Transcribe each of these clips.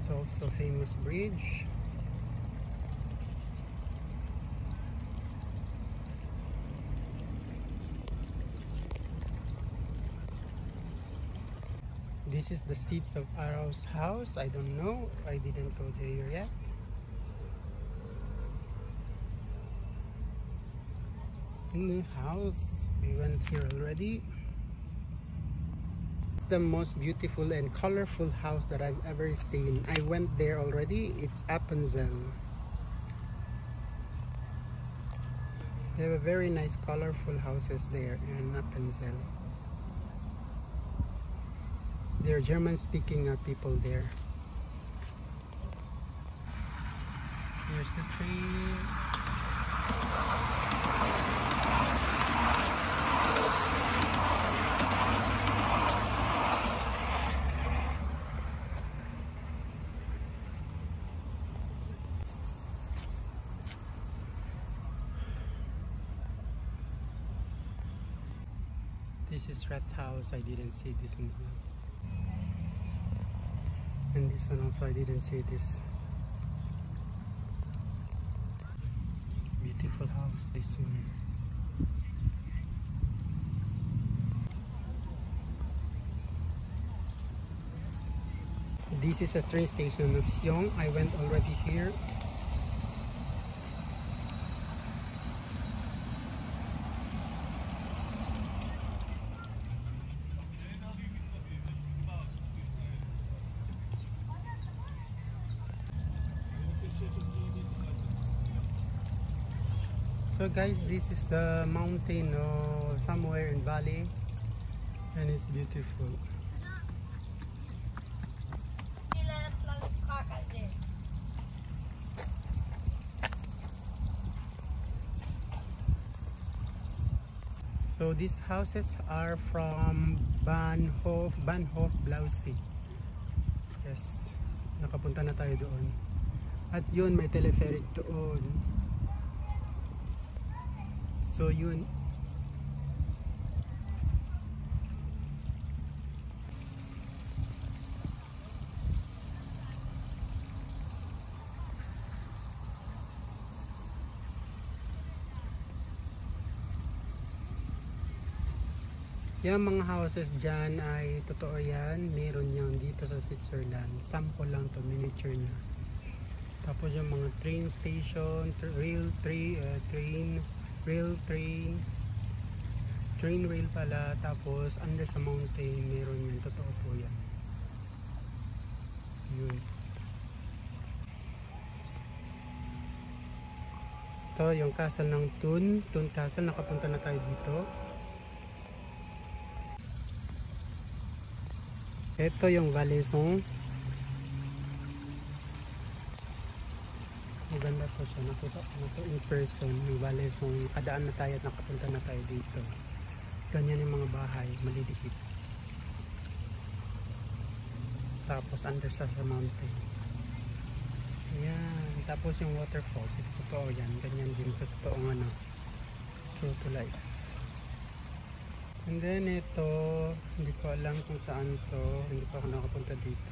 It's also famous bridge. This is the seat of Arrow's house. I don't know. I didn't go there yet. New house. We went here already. It's the most beautiful and colorful house that I've ever seen. I went there already. It's Appenzell. They have very nice colorful houses there in Appenzell. There are German-speaking people there. Here's the train. This is Rat House. I didn't see this one. And this one also, I didn't see this. Beautiful house, this one. This is a train station of Xiong. I went already here. So guys, this is the mountain somewhere in Bali, and it's beautiful. So these houses are from Bahnhof Blausi. Yes, nakapunta na tayo doon. At yun, may telepheric doon. So yun. Yung mga houses dyan ay totoo yan. Meron yan dito sa Switzerland. Sample lang to, miniature niya. Tapos yung mga train station, rail pala, tapos under sa mountain meron yan, totoo po yan. Yun. Ito yung castle ng Thun Castle, nakapunta na tayo dito. Ito yung Valaisan. Maganda po siya, nakita ko ito in person, yung Valaisan. Kadaan na tayo at nakapunta na tayo dito. Ganyan yung mga bahay, maliliit. Tapos under sa mountain. Ayan. Tapos yung waterfalls, is totoo yan. Ganyan din sa totoong true to life. And then ito, hindi ko alam kung saan to. Hindi pa ako nakapunta dito.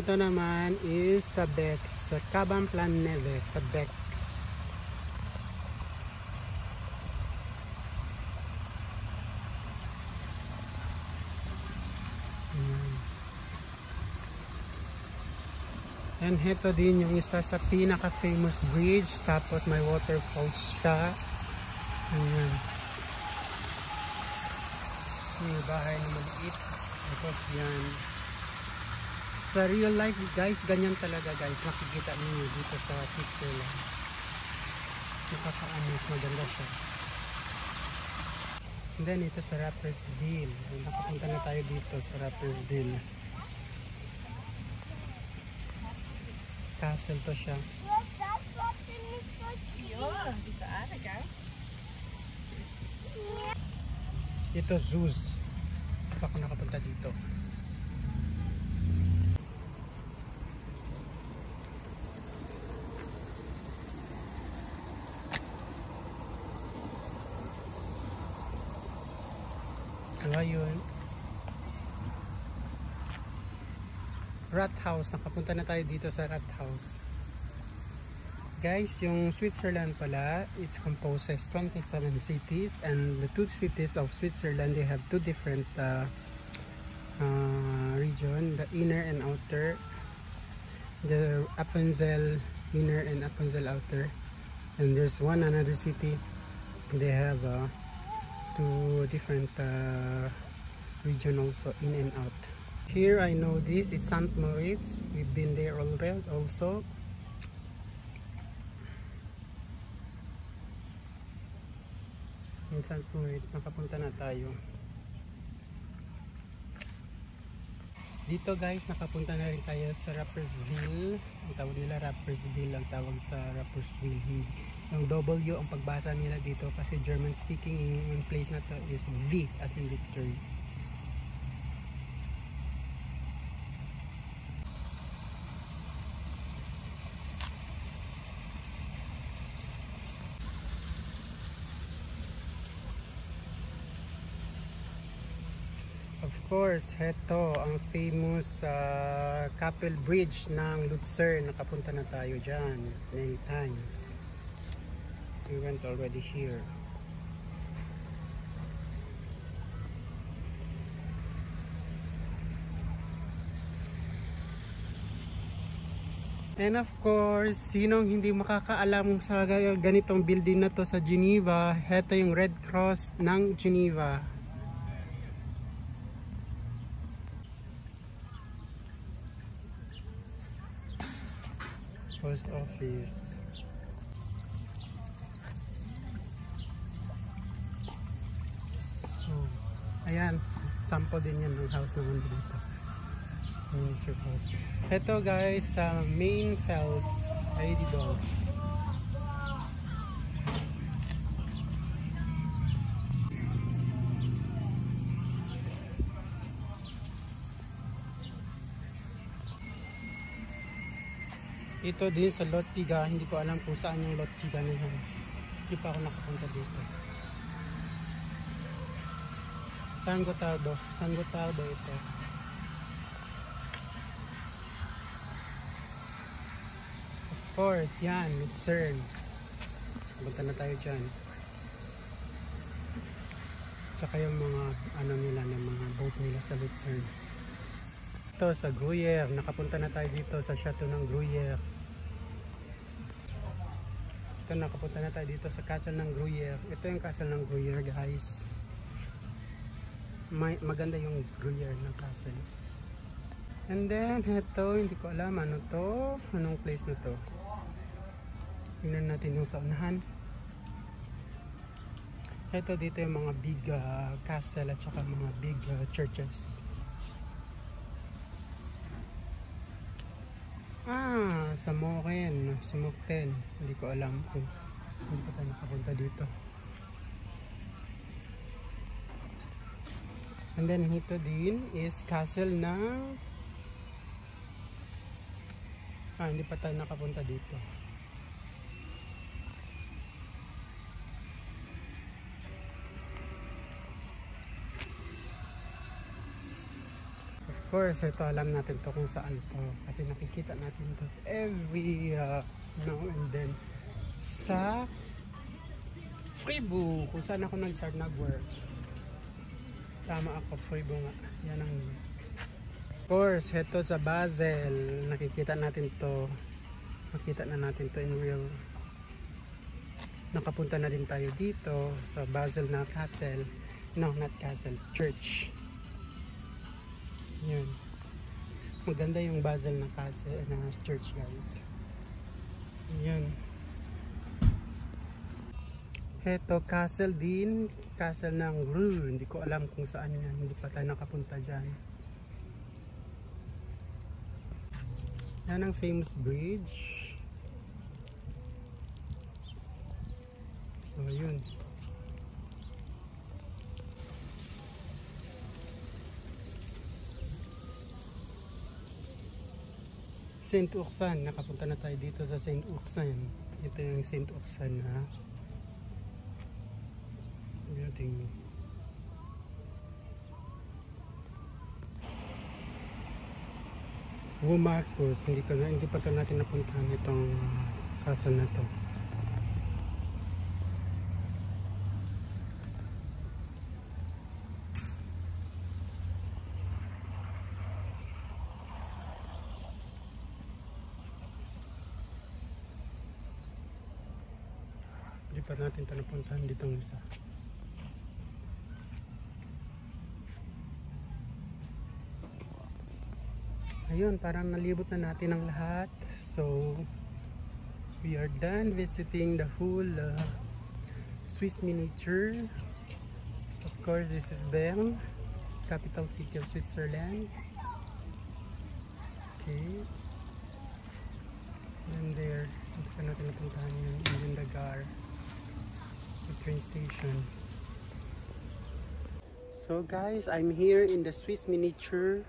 Ito naman is sa Bex, sa Cabanplan-Neve, sa Bex. And ito din yung isa sa pinaka-famous bridge, tapos may waterfalls siya. Ayan. Yung bahay na maliit. Tapos yan. Sa real life guys, ganyan talaga guys. Nakikita niyo dito sa Switzerland. Nakaka-amis, maganda siya. And then ito sa Rapperswil. Nakapunta na tayo dito sa Rapperswil. Castle to siya. Ito zoos. Baka nakapunta dito. tayo. Rathaus. Nakapunta na tayo dito sa Rathaus. Guys, yung Switzerland pala, it's composes 27 cities, and the two cities of Switzerland, they have two different region, the inner and outer, the Appenzell inner and Appenzell outer, and there's another city, they have two different region also, in and out. Here I know this, it's St. Moritz. We've been there already also. In St. Moritz, nakapunta na tayo. Dito guys, nakapunta na rin tayo sa Rapperswil. Ang tawag nila Rapperswil, ang tawag sa Rapperswil. Yung W ang pagbasa nila dito kasi German speaking yung place na to is V as in victory. Of course, heto ang famous Kappel Bridge ng Luzern. Nakapunta na tayo dyan many times. We went already here. And of course, sinong hindi makakaalam sa ganitong building na to sa Geneva? Heto yung Red Cross ng Geneva. Post office. So, ayan, sample din yan ng house naman dito. Miniature house. Ito guys, sa main felt ID dogs. Ito din sa Lottiga, hindi ko alam kung saan yung Lottiga na yun. Hindi pa ako nakapunta dito. San Gotardo. San Gotardo ito. Of course, yan, Luzern. Punta na tayo dyan. Tsaka yung mga ano nila, ng mga boat nila sa Luzern. Ito sa Gruyère, nakapunta na tayo dito sa Chateau ng Gruyère. Ito, nakapunta na tayo dito sa Castle ng Gruyère. Ito yung Castle ng Gruyère guys. Maganda yung Gruyère ng castle. And then ito, hindi ko alam ano to, anong place na to. Tingnan natin yung sa unahan. Ito dito yung mga big castle at saka mga big churches. Sa Moren, sa Mokten. Hindi ko alam kung hindi pa tayo nakapunta dito. And then ito din is castle ng hindi pa tayo nakapunta dito. Of course, ito alam natin to kung saan to kasi nakikita natin to every now and then sa Fribourg, kung saan ako nag-start nag-work. Tama ako, Fribourg nga. Yan ang of course, ito sa Basel, nakikita natin to. Nakita na natin to in real. Nakapunta na din tayo dito sa Basel na castle. No, not castle, church. Yan. Maganda yung Basel na castle na church guys. Yan. Heto castle din, castle ng Grue. Hindi ko alam kung saan yan. Hindi pa tayo nakapunta dyan. Yan ang famous bridge. So yun. Saint Ursan, nakapunta na tayo dito sa Saint Ursan. Ito yung Saint Ursan na building. Marcos. Hindi pa natin napuntahan itong castle na to. Hindi pa natin ito napuntahan ditong isa. Ayun, parang nalibot na natin ang lahat. So, we are done visiting the whole Swiss miniature. Of course, this is Bern, capital city of Switzerland. Okay. And there, hindi pa natin napuntahan yun. In the Gare, the train station. So guys, I'm here in the Swiss miniature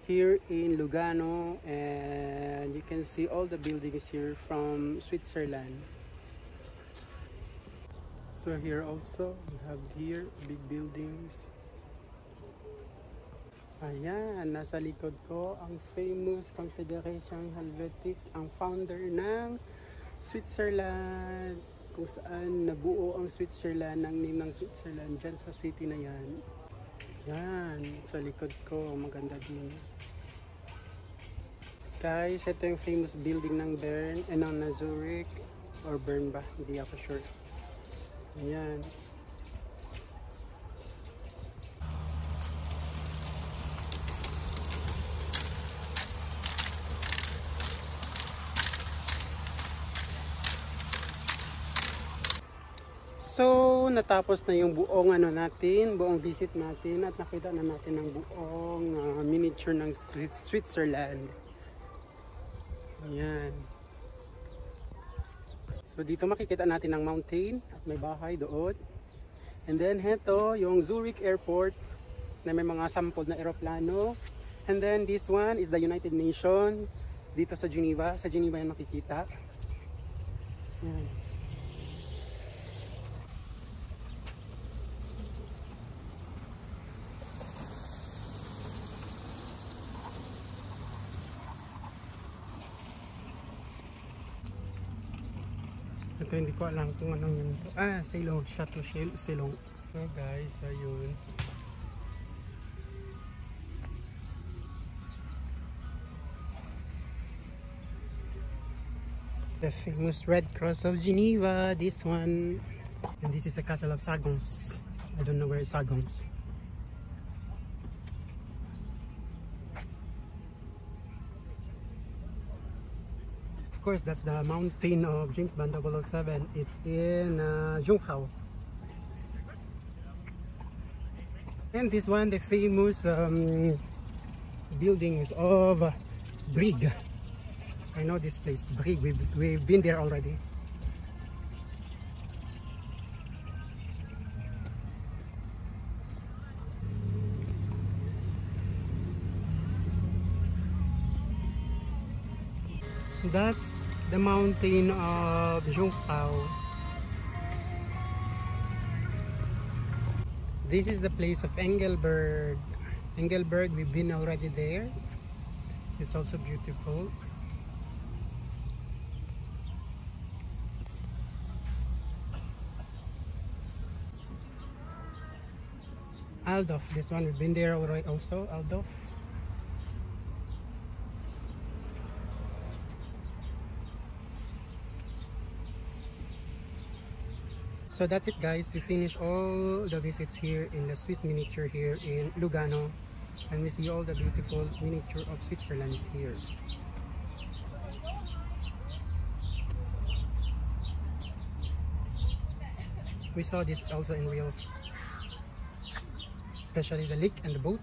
here in Lugano, and you can see all the buildings here from Switzerland. So here also we have here big buildings. Ayan, nasa likod ko ang famous Confederation Helvetic, ang founder ng Switzerland, kung saan nabuo ang Switzerland, ang name ng Switzerland dyan sa city na yan. Yan, sa likod ko, maganda din. Guys, ito yung famous building ng Bern, ng Zurich, or Bern ba? Hindi ako sure. Yan. So, natapos na yung buong buong visit natin, at nakita na natin ang buong miniature ng Switzerland. Ayan. So, dito makikita natin ang mountain at may bahay doon. And then, heto yung Zurich Airport na may mga sampled na eroplano. And then, this one is the United Nations dito sa Geneva. Sa Geneva yan makikita. Ayan. Ito hindi ko alam kung anong yun ito. Ah, Silong, Chateau Silong. So guys, ayun. The famous Red Cross of Geneva, this one. And this is the castle of Sagons. I don't know where is Sagons. Of course, that's the mountain of James Bond 007. It's in Junghao. And this one, the famous buildings of Brig. I know this place, Brig. We've been there already. That's the mountain of Junghao. This is the place of Engelberg. Engelberg, we've been already there. It's also beautiful. Aldorf, this one we've been there already also, Aldorf. So that's it guys, we finished all the visits here in the Swiss miniature here in Lugano, and we see all the beautiful miniature of Switzerland is here. We saw this also in real, especially the lake and the boat.